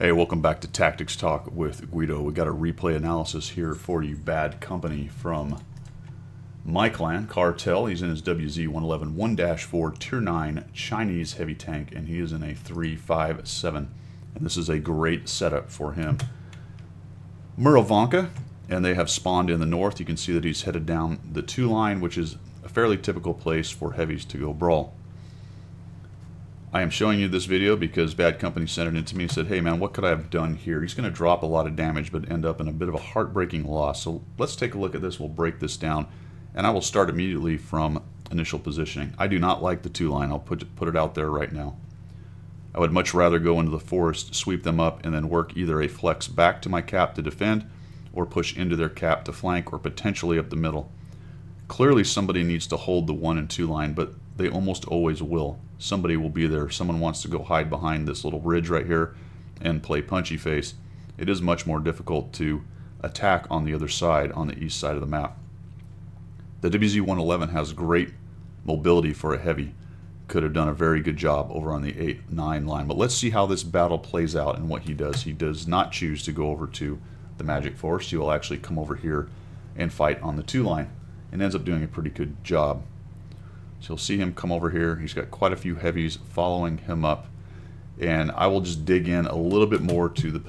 Hey, welcome back to Tactics Talk with Guido. We got a replay analysis here for you. Bad Company from my clan, Cartel. He's in his WZ-111 1-4 Tier 9 Chinese heavy tank, and he is in a 3.57. And this is a great setup for him. Murovanka, and they have spawned in the north. You can see that he's headed down the 2 line, which is a fairly typical place for heavies to go brawl. I am showing you this video because Bad Company sent it in to me and said, hey man, what could I have done here? He's going to drop a lot of damage but end up in a bit of a heartbreaking loss. So let's take a look at this. We'll break this down, and I will start immediately from initial positioning. I do not like the 2 line. I'll put it out there right now. I would much rather go into the forest, sweep them up, and then work either a flex back to my cap to defend or push into their cap to flank or potentially up the middle. Clearly somebody needs to hold the 1 and 2 line, but they almost always will. Somebody will be there. Someone wants to go hide behind this little ridge right here and play punchy face. It is much more difficult to attack on the other side, on the east side of the map. The WZ-111 has great mobility for a heavy. Could have done a very good job over on the 8-9 line. But let's see how this battle plays out and what he does. He does not choose to go over to the Magic Forest. He will actually come over here and fight on the 2 line and ends up doing a pretty good job. So you'll see him come over here. He's got quite a few heavies following him up. And I will just dig in a little bit more to the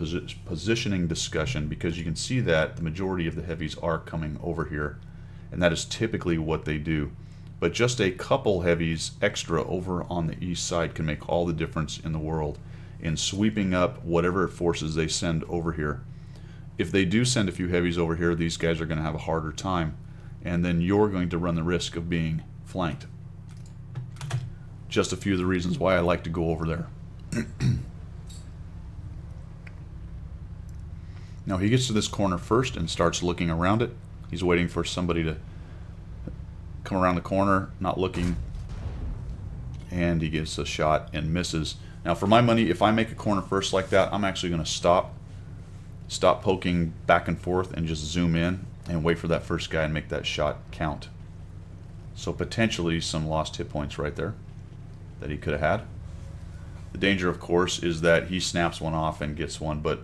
positioning discussion, because you can see that the majority of the heavies are coming over here. And that is typically what they do. But just a couple heavies extra over on the east side can make all the difference in the world in sweeping up whatever forces they send over here. If they do send a few heavies over here, these guys are going to have a harder time. And then you're going to run the risk of being flanked. Just a few of the reasons why I like to go over there. Now he gets to this corner first and starts looking around it. He's waiting for somebody to come around the corner, not looking, and he gets a shot and misses. Now for my money, if I make a corner first like that, I'm actually going to stop poking back and forth and just zoom in and wait for that first guy and make that shot count. So potentially some lost hit points right there that he could have had. The danger, of course, is that he snaps one off and gets one, but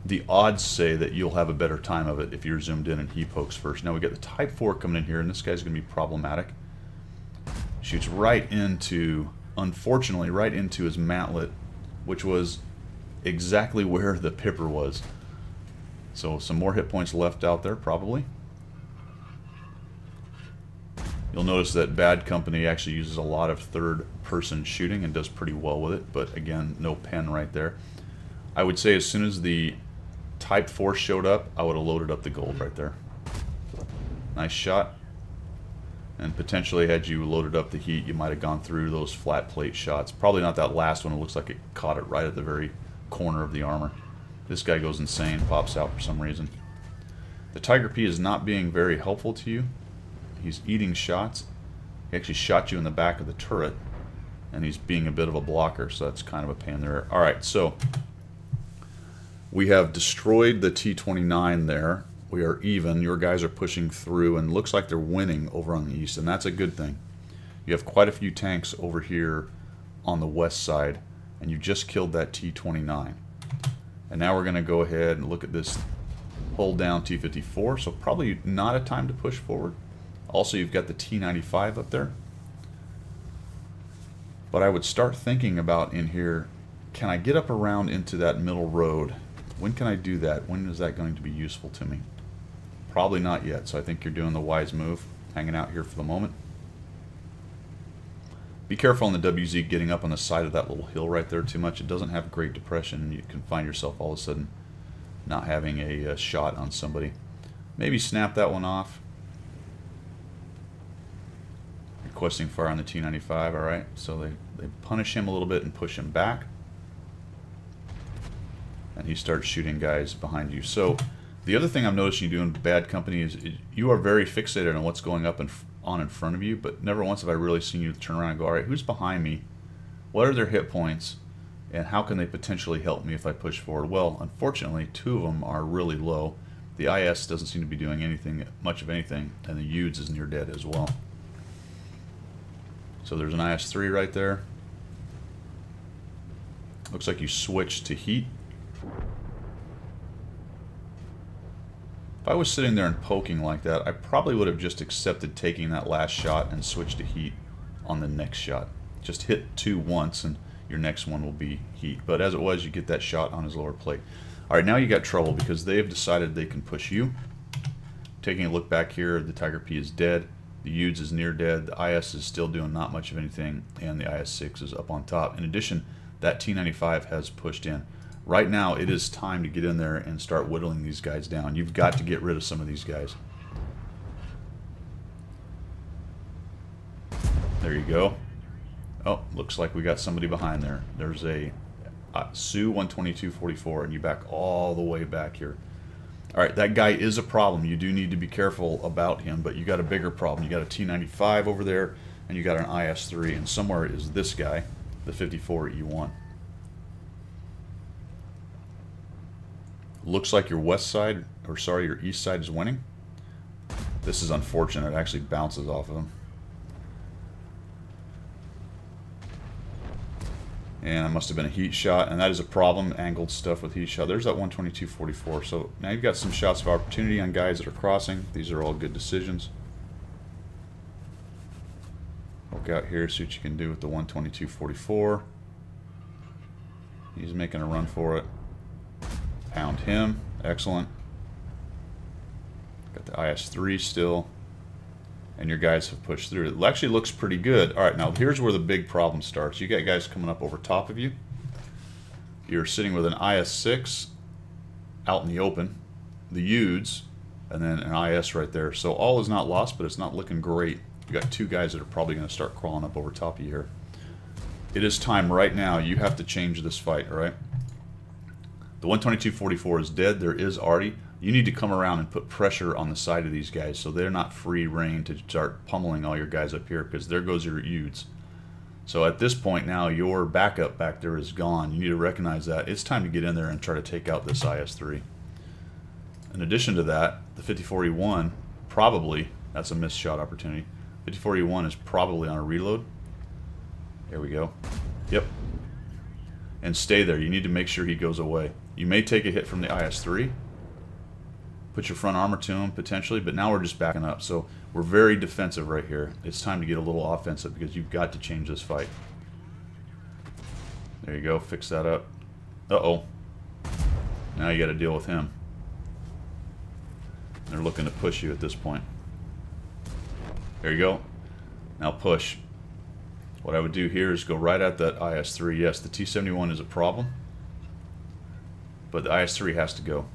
the odds say that you'll have a better time of it if you're zoomed in and he pokes first. Now we got the Type 4 coming in here, and this guy's going to be problematic. Shoots right into, unfortunately, right into his mantlet, which was exactly where the Pipper was. So some more hit points left out there, probably. You'll notice that Bad Company actually uses a lot of third-person shooting and does pretty well with it, but again, no pen right there. I would say as soon as the Type 4 showed up, I would have loaded up the gold right there. Nice shot. And potentially, had you loaded up the heat, you might have gone through those flat plate shots. Probably not that last one. It looks like it caught it right at the very corner of the armor. This guy goes insane, pops out for some reason. The Tiger P is not being very helpful to you. He's eating shots. He actually shot you in the back of the turret, and he's being a bit of a blocker, so that's kind of a pain there. Alright, so we have destroyed the T-29 there. We are even. Your guys are pushing through, and looks like they're winning over on the east, and that's a good thing. You have quite a few tanks over here on the west side, and you just killed that T-29. And now we're going to go ahead and look at this hold down T-54, so probably not a time to push forward. Also, you've got the T-95 up there. But I would start thinking about in here, can I get up around into that middle road? When can I do that? When is that going to be useful to me? Probably not yet, so I think you're doing the wise move, hanging out here for the moment. Be careful on the WZ getting up on the side of that little hill right there too much. It doesn't have great depression, and you can find yourself all of a sudden not having a shot on somebody. Maybe snap that one off. Requesting fire on the T-95, alright, so they punish him a little bit and push him back, and he starts shooting guys behind you. So the other thing I'm noticing you do in Bad Company is you are very fixated on what's going up on in front of you, but never once have I really seen you turn around and go, alright, who's behind me, what are their hit points, and how can they potentially help me if I push forward? Well, unfortunately 2 of them are really low. The IS doesn't seem to be doing anything, much of anything, and the UDS is near dead as well. So there's an IS-3 right there. Looks like you switched to heat. If I was sitting there and poking like that, I probably would have just accepted taking that last shot and switched to heat on the next shot. Just hit 2 once and your next one will be heat. But as it was, you get that shot on his lower plate. Alright, now you got trouble because they have decided they can push you. Taking a look back here, the Tiger P is dead. The Udes is near dead. The IS is still doing not much of anything. And the IS-6 is up on top. In addition, that T-95 has pushed in. Right now, it is time to get in there and start whittling these guys down. You've got to get rid of some of these guys. There you go. Oh, looks like we got somebody behind there. There's a Su 122-44, and you back all the way back here. Alright, that guy is a problem. You do need to be careful about him, but you got a bigger problem. You got a T-95 over there, and you got an IS-3, and somewhere is this guy, the 54E1. Looks like your west side, or sorry, your east side is winning. This is unfortunate. It actually bounces off of him. And it must have been a heat shot, and that is a problem, angled stuff with heat shot. There's that 122-44. So now you've got some shots of opportunity on guys that are crossing. These are all good decisions. Look out here, see what you can do with the 122-44. He's making a run for it. Pound him. Excellent. Got the IS-3 still. And your guys have pushed through. It actually looks pretty good. Alright, now here's where the big problem starts. You got guys coming up over top of you. You're sitting with an IS-6 out in the open. The Udes. And then an IS right there. So all is not lost, but it's not looking great. You got 2 guys that are probably going to start crawling up over top of you here. It is time right now. You have to change this fight, alright? The 122-44 is dead. There is Artie. You need to come around and put pressure on the side of these guys so they're not free reign to start pummeling all your guys up here, because there goes your Udes. So at this point now, your backup back there is gone. You need to recognize that. It's time to get in there and try to take out this IS-3. In addition to that, the 54E1 probably, that's a missed shot opportunity. 54E1 is probably on a reload. There we go. Yep. And stay there. You need to make sure he goes away. You may take a hit from the IS-3. Put your front armor to him, potentially, but now we're just backing up. So we're very defensive right here. It's time to get a little offensive because you've got to change this fight. There you go. Fix that up. Uh-oh. Now you got to deal with him. They're looking to push you at this point. There you go. Now push. What I would do here is go right at that IS-3. Yes, the T-71 is a problem, but the IS-3 has to go.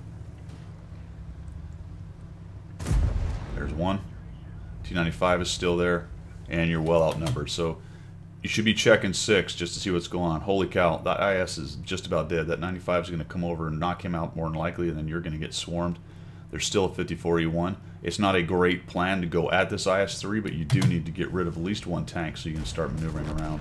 There's one. T-95 is still there, and you're well outnumbered. So you should be checking 6 just to see what's going on. Holy cow, that IS is just about dead. That 95 is going to come over and knock him out more than likely, and then you're going to get swarmed. There's still a 54E1. It's not a great plan to go at this IS-3, but you do need to get rid of at least 1 tank so you can start maneuvering around.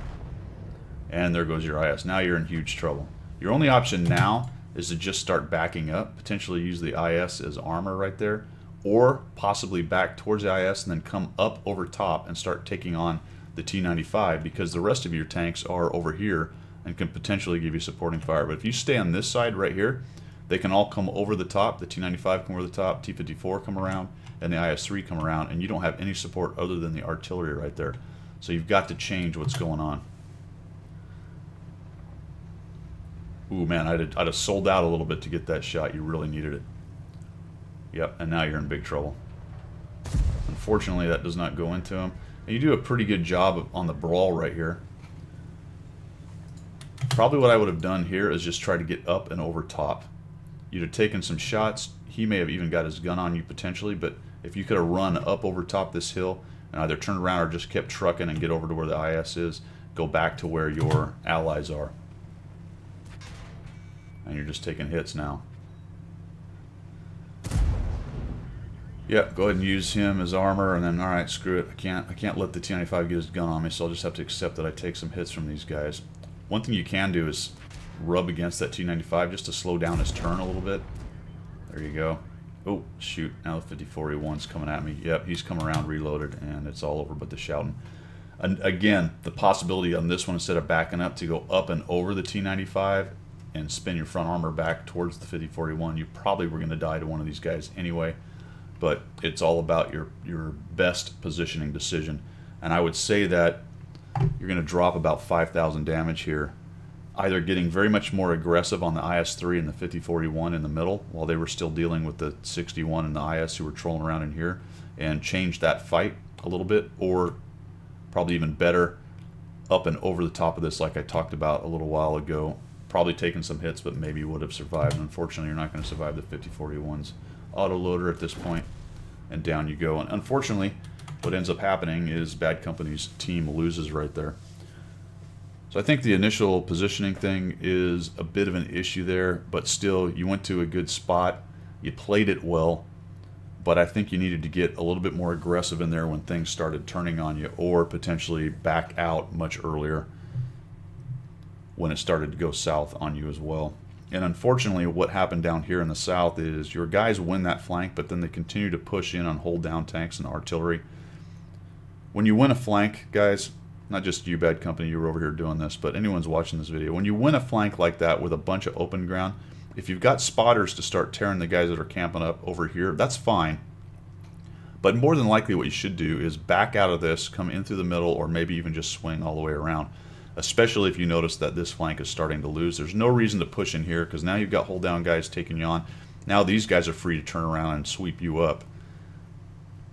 And there goes your IS. Now you're in huge trouble. Your only option now is to just start backing up, potentially use the IS as armor right there, or possibly back towards the IS and then come up over top and start taking on the T-95, because the rest of your tanks are over here and can potentially give you supporting fire. But if you stay on this side right here, they can all come over the top. The T-95 come over the top, T-54 come around, and the IS-3 come around, and you don't have any support other than the artillery right there. So you've got to change what's going on. Ooh, man, I'd have sold out a little bit to get that shot. You really needed it. Yep, and now you're in big trouble. Unfortunately, that does not go into him. And you do a pretty good job on the brawl right here. Probably what I would have done here is just try to get up and over top. You'd have taken some shots. He may have even got his gun on you potentially, but if you could have run up over top this hill and either turned around or just kept trucking and get over to where the IS is, go back to where your allies are. And you're just taking hits now. Yeah, go ahead and use him as armor, and then, alright, screw it. I can't let the T-95 get his gun on me, so I'll just have to accept that I take some hits from these guys. One thing you can do is rub against that T-95 just to slow down his turn a little bit. There you go. Oh, shoot. Now the 54E1's coming at me. Yep, he's come around reloaded, and it's all over but the shouting. And again, the possibility on this one, instead of backing up, to go up and over the T95 and spin your front armor back towards the 5041, you probably were going to die to one of these guys anyway. But it's all about your best positioning decision. And I would say that you're going to drop about 5,000 damage here, either getting very much more aggressive on the IS-3 and the 5041 in the middle while they were still dealing with the 61 and the IS who were trolling around in here, and change that fight a little bit, or probably even better, up and over the top of this like I talked about a little while ago. Probably taking some hits, but maybe would have survived. And unfortunately, you're not going to survive the 5041's autoloader at this point, and down you go. And unfortunately, what ends up happening is BadCompany's team loses right there. So I think the initial positioning thing is a bit of an issue there, but still, you went to a good spot, you played it well, but I think you needed to get a little bit more aggressive in there when things started turning on you, or potentially back out much earlier when it started to go south on you as well. And unfortunately, what happened down here in the south is your guys win that flank, but then they continue to push in on hold down tanks and artillery. When you win a flank, guys, not just you, BadCompany, you were over here doing this, but anyone's watching this video, when you win a flank like that with a bunch of open ground, if you've got spotters to start tearing the guys that are camping up over here, that's fine. But more than likely what you should do is back out of this, come in through the middle, or maybe even just swing all the way around, especially if you notice that this flank is starting to lose. There's no reason to push in here, because now you've got hold down guys taking you on. Now these guys are free to turn around and sweep you up.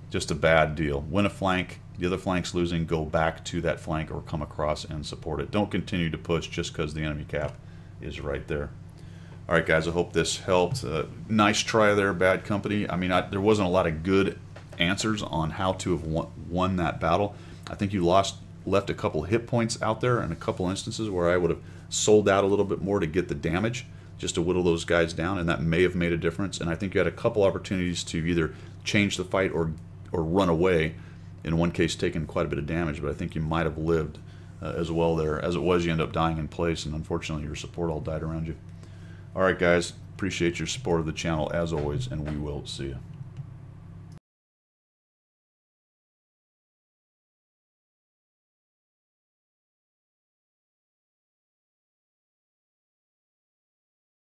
Just a bad deal. Win a flank, the other flank's losing, go back to that flank or come across and support it. Don't continue to push just because the enemy cap is right there. All right, guys, I hope this helped. Nice try there, BadCompany. I mean, there wasn't a lot of good answers on how to have won that battle. I think you left a couple hit points out there and a couple instances where I would have sold out a little bit more to get the damage, just to whittle those guys down, and that may have made a difference. And I think you had a couple opportunities to either change the fight or run away. In one case, taking quite a bit of damage, but I think you might have lived as well there. As it was, you end up dying in place, and unfortunately your support all died around you. All right, guys, appreciate your support of the channel as always, and we will see you.